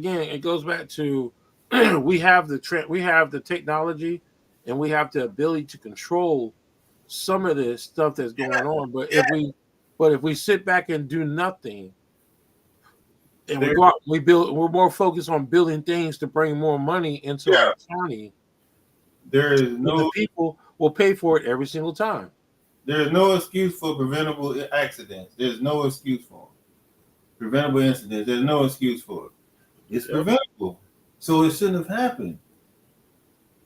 we have the technology, and we have the ability to control some of this stuff that's going on. But if we sit back and do nothing, and we go out, we're more focused on building things to bring more money into our county. There is The people will pay for it every single time. There is no excuse for preventable accidents. There's no excuse for them. Preventable incidents. There's no excuse for it. It's preventable, so it shouldn't have happened.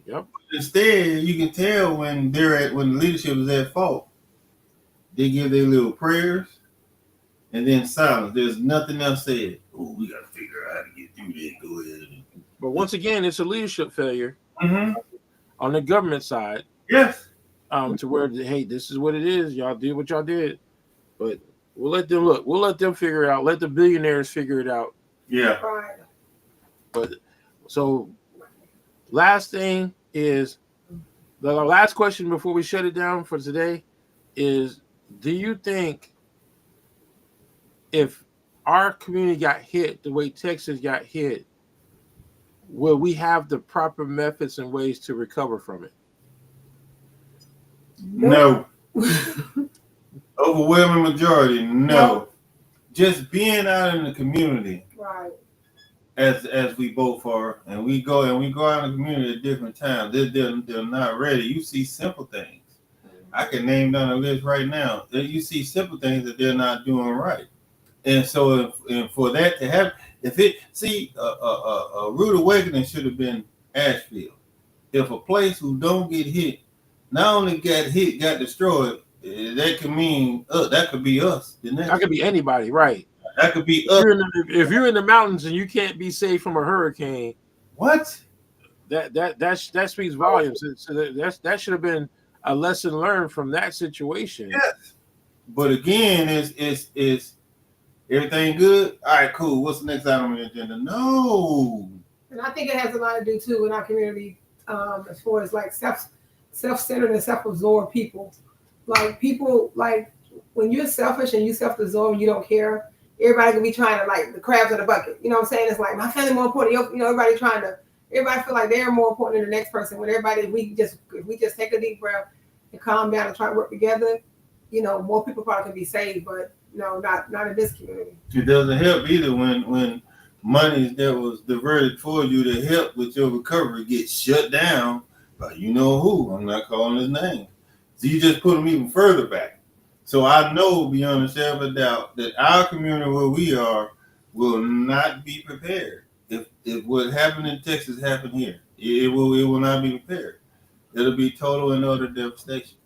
Yep. Instead, you can tell when the leadership is at fault. They give their little prayers, and then silence. There's nothing else said. Oh, we got to figure out how to get through this. Go ahead. But once again, it's a leadership failure Mm-hmm. on the government side. Yes. To where, hey, this is what it is. Y'all did what y'all did, but we'll let them look. We'll let them figure it out. Let the billionaires figure it out. Yeah. Right. But so, last thing is the last question before we shut it down for today is: do you think if our community got hit the way Texas got hit, will we have the proper methods and ways to recover from it? No. Overwhelming majority, no. Just being out in the community, Right. as we both are, and we go out in the community at different times. They're not ready. You see simple things. I can name down a list right now. You see simple things that they're not doing right, and so for that to happen, a rude awakening should have been Asheville. If a place who don't get hit, not only got hit, got destroyed, that could mean that could be us. That could be anybody, right? That could be us. If you're in the mountains and you can't be saved from a hurricane, What? That speaks volumes. So that should have been a lesson learned from that situation. Yes. But again, is everything good? All right, cool. What's the next item on the agenda? No. And I think it has a lot to do too in our community, as far as like self-centered and self-absorbed people. Like people, like when you're selfish and you self-absorbed and you don't care, everybody can be trying to, like the crabs in the bucket. You know what I'm saying? It's like my family more important. You know, everybody feel like they're more important than the next person. When everybody, if we just take a deep breath and calm down and try to work together, you know, more people probably can be saved. But no, not in this community. It doesn't help either when money that was diverted for you to help with your recovery gets shut down by you know who. I'm not calling his name. So you just put them even further back. So I know beyond a shadow of a doubt that our community where we are will not be prepared. If what happened in Texas happened here, it will not be prepared. It'll be total and utter devastation.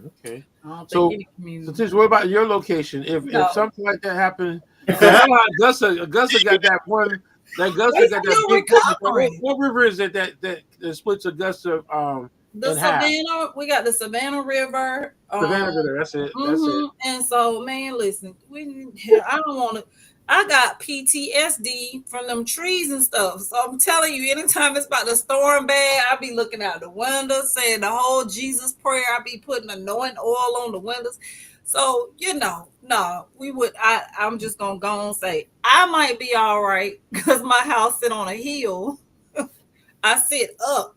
Okay. I don't So, think any community. So, Tish, what about your location? If something like that happened, Augusta got that one. That Augusta got that big river. What river is it that splits Augusta? The Savannah, we got the Savannah River. Savannah River, that's it. That's it. And so, man, listen, I don't want to. I got PTSD from them trees and stuff. So I'm telling you, anytime it's about to storm bad, I be looking out the window, saying the whole Jesus prayer. I be putting anointing oil on the windows. So, I'm just gonna go and say I might be all right because my house sit on a hill. I sit up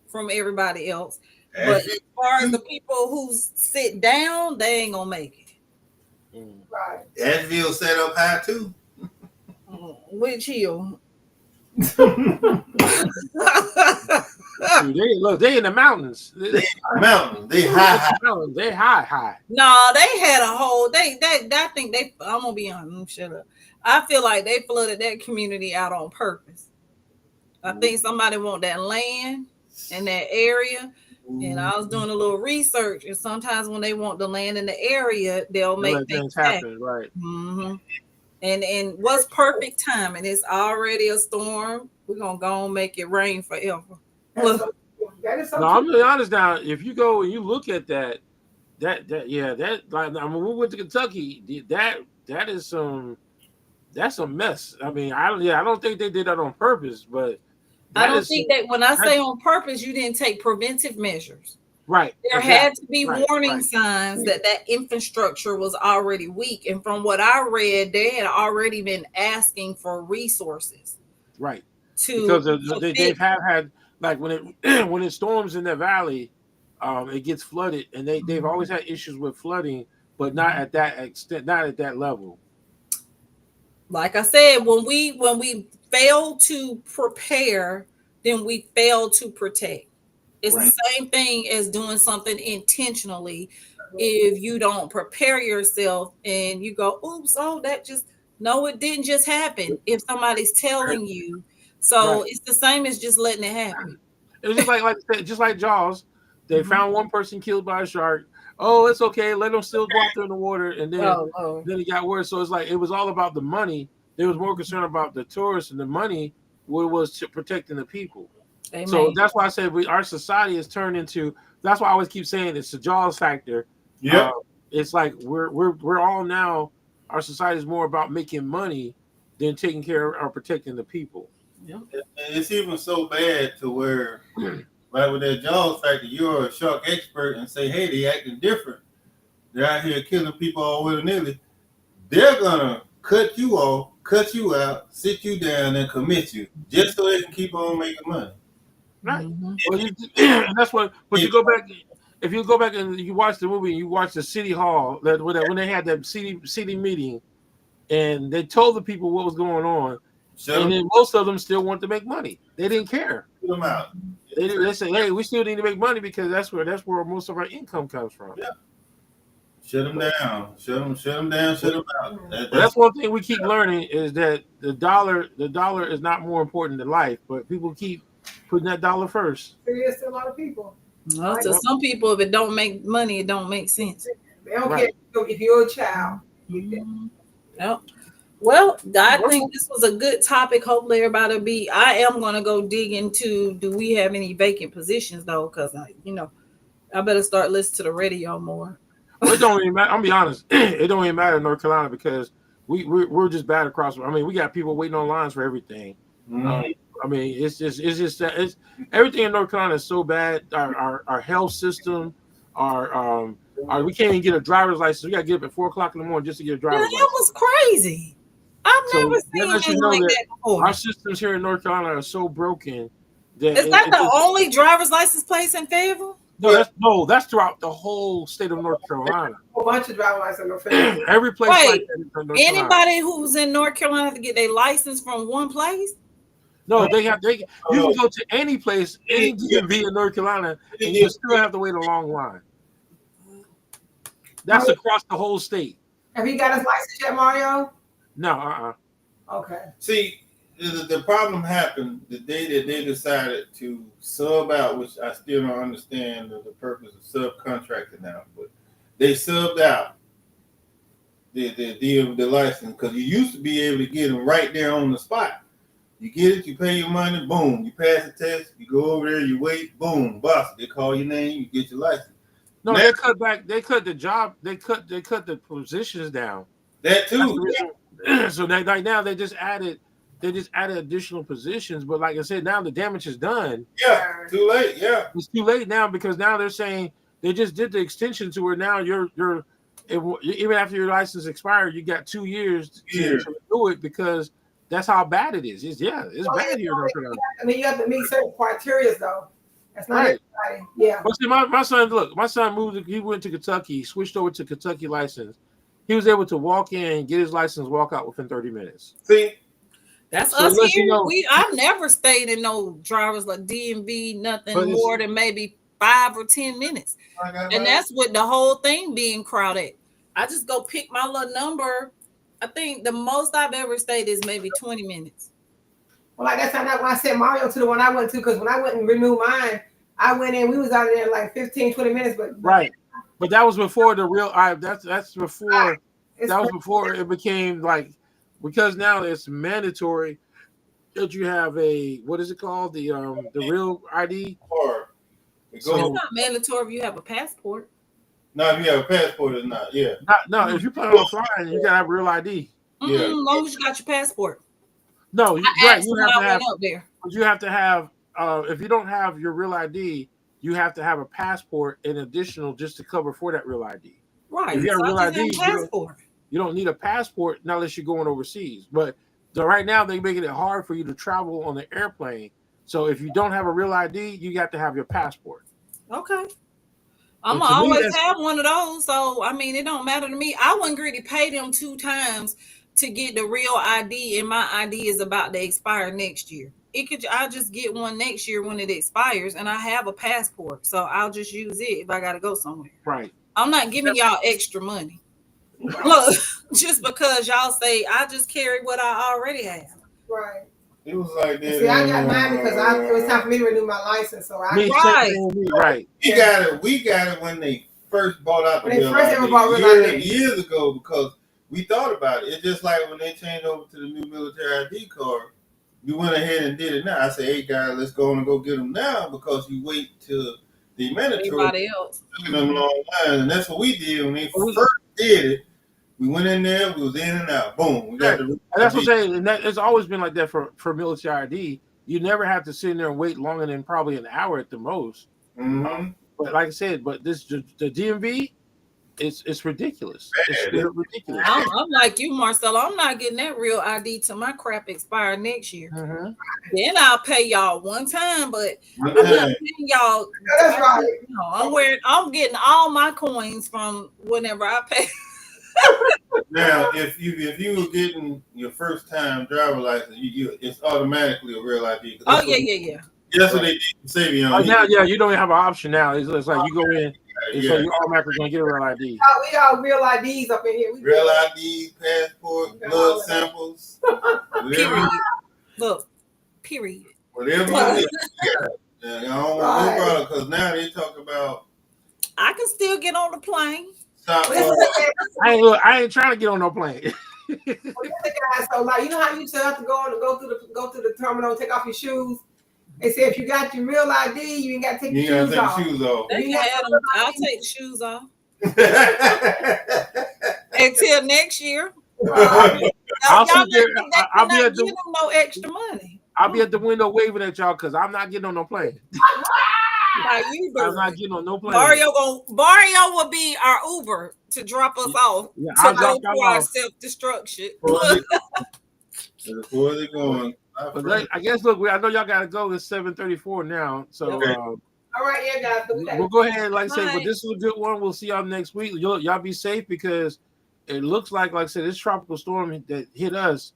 from everybody else. But as far as the people who sit down, they ain't gonna make it. Right. Asheville set up high too. Which hill? They in the mountains. They mountains. They high. They high. No, they had a whole. I think they. I'm gonna be honest. Shut up. I feel like they flooded that community out on purpose. I think somebody want that land in that area. And I was doing a little research, and sometimes when they want the land in the area, they'll make things happen. Right. Mm-hmm. And what's perfect time? And it's already a storm. We're gonna go and make it rain forever. That is so no, I'm really honest now. If you go and you look at that like when we went to Kentucky, that is that's a mess. I mean, I don't think they did that on purpose, but I don't think that when I say on purpose, you didn't take preventive measures. Right. There had to be warning signs that infrastructure was already weak. And from what I read, they had already been asking for resources. Right. Because they've had, like when it storms in the valley, it gets flooded, and they've always had issues with flooding, but not at that extent, not at that level. Like I said, when we fail to prepare, then we fail to protect. It's the same thing as doing something intentionally. If you don't prepare yourself and you go, oops, it didn't just happen. If somebody's telling you, it's the same as just letting it happen. It's just like Jaws. They found one person killed by a shark. Oh, it's okay. Let them still go out there in the water, and then it got worse. So it's like it was all about the money. They was more concerned about the tourists and the money. What was protecting the people. Amen. So that's why I said our society has turned into. That's why I always keep saying it's the Jaws factor. Yeah, it's like we're all now. Our society is more about making money than taking care of or protecting the people. Yeah, it's even so bad to where, like with that Jaws factor, you're a shark expert and say, hey, they acting different. They're out here killing people all willy-nilly. They're gonna cut you off, cut you out, sit you down, and commit you just so they can keep on making money. Right. Well, and that's what. But you go back. If you go back and you watch the movie, and you watch the city hall when they had that city meeting, and they told the people what was going on, and then most of them still want to make money. They didn't care. Put them out. They said, "Hey, we still need to make money because that's where most of our income comes from." Yeah. Shut them down. Shut them down. Shut them out. But that's one thing we keep learning is that the dollar is not more important than life, but people keep putting that dollar first. It is to a lot of people. Well, to some people, if it don't make money, it don't make sense. They don't Right. care if you're a child. Mhm. Yep. Well, I think this was a good topic. Hopefully, everybody will be. I am going to go dig into. Do we have any vacant positions though? Because I better start listening to the radio more. It don't even matter. I'm gonna be honest. It don't even matter in North Carolina because we're just bad across. I mean, we got people waiting on lines for everything. Mhm. I mean, it's just that it's everything in North Carolina is so bad. Our health system, we can't even get a driver's license. We gotta get up at 4:00 in the morning just to get a Yeah, driver's that license. was crazy. I've So, never that seen lets you anything know like that that before. Our systems here in North Carolina are so broken that Is that the only driver's license place in Fayetteville? that's throughout the whole state of North Carolina. A whole bunch of driver license no fair. Every place Wait, like that in North Carolina. Anybody who's in North Carolina have to get their license from one place? No, you can go to any place, any DMV in North Carolina, and you still have to wait a long line. That's across the whole state. Have you got his license yet, Mario? No, Okay. See, the problem happened the day that they decided to sub out, which I still don't understand the purpose of subcontracting now, but they subbed out the license because you used to be able to get them right there on the spot. You get it, you pay your money, boom, you pass the test, you go over there, you wait, boom, boss, they call your name, you get your license. No, they cut the job, they cut the positions down. That too. So right now they just added additional positions, but like I said, now the damage is done. Yeah, too late. Yeah, it's too late now because now they're saying they just did the extension to where now you're even after your license expired, you got 2 years to do it because that's how bad it is. It's bad here in North Carolina. I mean, you have to meet certain criteria though. That's not Right. everybody. Yeah. But see, my son moved. He went to Kentucky. He switched over to Kentucky license. He was able to walk in, get his license, walk out within 30 minutes. See, that's So us let here. you know- I've never stayed in no drivers like DMV, nothing But it's- more than maybe 5 or 10 minutes. And that's with the whole thing being crowded. I just go pick my little number. I think the most I've ever stayed is maybe 20 minutes. Well, like that's not when I sent Mario to the one I went to, because when I went and renewed mine, I went in, we was out of there like 15, 20 minutes, but Right. But that was before the real. That's before. it's That was before it became like, because now it's mandatory that you have a, what is it called, the real ID. hard. It So- goes, It's not mandatory if you have a passport. no, if you have a passport or not, yeah. No, if you plan on flying, you gotta have real ID. Yeah. As long as you got your passport. No, I right. asked You when have I to have. went up there. You have to have. If you don't have your real ID, you have to have a passport in additional just to cover for that real ID. Right. If you have So a real I just ID, have a passport. You don't need a passport not unless you're going overseas. But right now they're making it hard for you to travel on the airplane. So if you don't have a real ID, you got to have your passport. Okay. I'm to gonna me, always that's- have one of those. So I mean, it don't matter to me. I wouldn't agree to pay them 2 times to get the real ID, and my ID is about to expire next year. I'll just get one next year when it expires, and I have a passport, so I'll just use it if I gotta go somewhere. Right. I'm not giving y'all extra money. Look, just because y'all say I just carry what I already have. right. It was like that. See, I got mine because it was time for me to renew my license. So I Me, Right. same thing with me, right. We got it when they first bought out the When they real first ID, ever bought real ID. years ago, because we thought about it. It's just like when they changed over to the new military ID card. We went ahead and did it now. I said, hey guys, let's go on and go get them now, because you wait till the mandatory Anybody else? them long lines, and that's what we did when they first did it. We went in there, we was in and out. Boom, we got the. And that's what I'm saying. And it's always been like that for military ID. You never have to sit in there and wait longer than probably an hour at the most. Mm-hmm. But like I said, but the DMV, it's ridiculous. It's Yeah. ridiculous. I'm like you, Marcelo. I'm not getting that real ID till my crap expire next year. Mhm. Then I'll pay y'all one time, but I'm not paying y'all. That's right. No, I'm getting all my coins from whenever I pay. Now, if you were getting your first time driver license, it's automatically a real ID. Oh yeah. That's what they did to Savion. Now, you don't have an option now. It's like you go in, And so you're automatically gonna get a real ID. We all real IDs up in here. We Real ID, passport, blood samples, whatever. Period. Look, period. Whatever you need. Yeah, I don't want no problem because now they talk about I can still get on the plane. stop. I ain't trying to get on no plane. So like, you know how you still have to go to the terminal and take off your shoes? They say if you got your real ID, you ain't got to take your shoes off. They can have them. I'll take the shoes off until next year. I'll Y'all sit there. I'll be not at give the them no extra money. I'll be at the window waving at y'all because I'm not getting on no plane. Like you do. I'm not getting on no plane. Mario will be our Uber to drop us off Yeah, to I'll go drop to y'all our off. self-destruction. Before they going. But I guess look, I know y'all gotta go. It's 7:34 now, so Okay. All right, yeah, guys. So we'll go ahead. Like I said, Bye. but this is a good one. We'll see y'all next week. Y'all be safe because it looks like I said, this tropical storm that hit us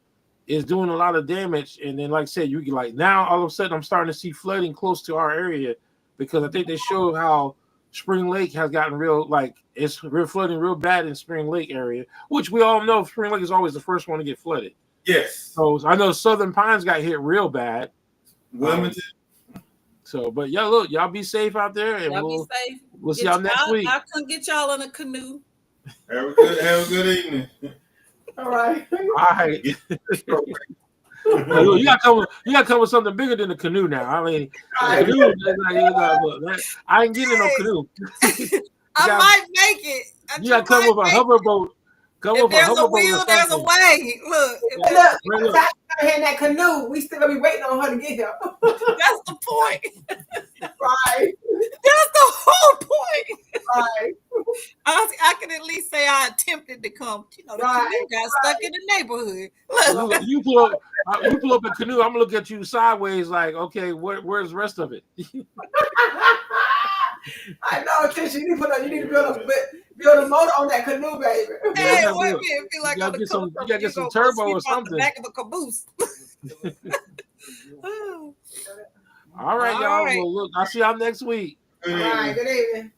is doing a lot of damage. And then, like I said, you can like now all of a sudden I'm starting to see flooding close to our area because I think they showed how Spring Lake has gotten real, like it's real flooding real bad in Spring Lake area, which we all know Spring Lake is always the first one to get flooded. Yes. So I know Southern Pines got hit real bad. Wilmington. So, but yeah, look, y'all be safe out there, and Y'all we'll be safe. see y'all next week. I couldn't get y'all in a canoe. Have a good evening. all right. All right. Look, you gotta come with something bigger than the canoe now. I mean, the canoe, I ain't getting no canoe. I might make it. You gotta come with a hoverboat. If there's a wheel, there's a way. Look, Look, in that canoe, we still gonna be waiting on her to get here. that's the point. Right. That's the whole point. Right. I can at least say I attempted to come. You know, the canoe got stuck in the neighborhood. Look. Look, you pull up a canoe. I'm gonna look at you sideways, like, okay, where's the rest of it? I know, Trish. You need to build a motor on that canoe, baby. Hey, Yeah, wait a look. minute. Feel like You I'm gotta get some- the you gotta get some turbo or something. The back of a caboose. All right, All y'all. right. Well, look, I'll see y'all next week. All right. Good evening.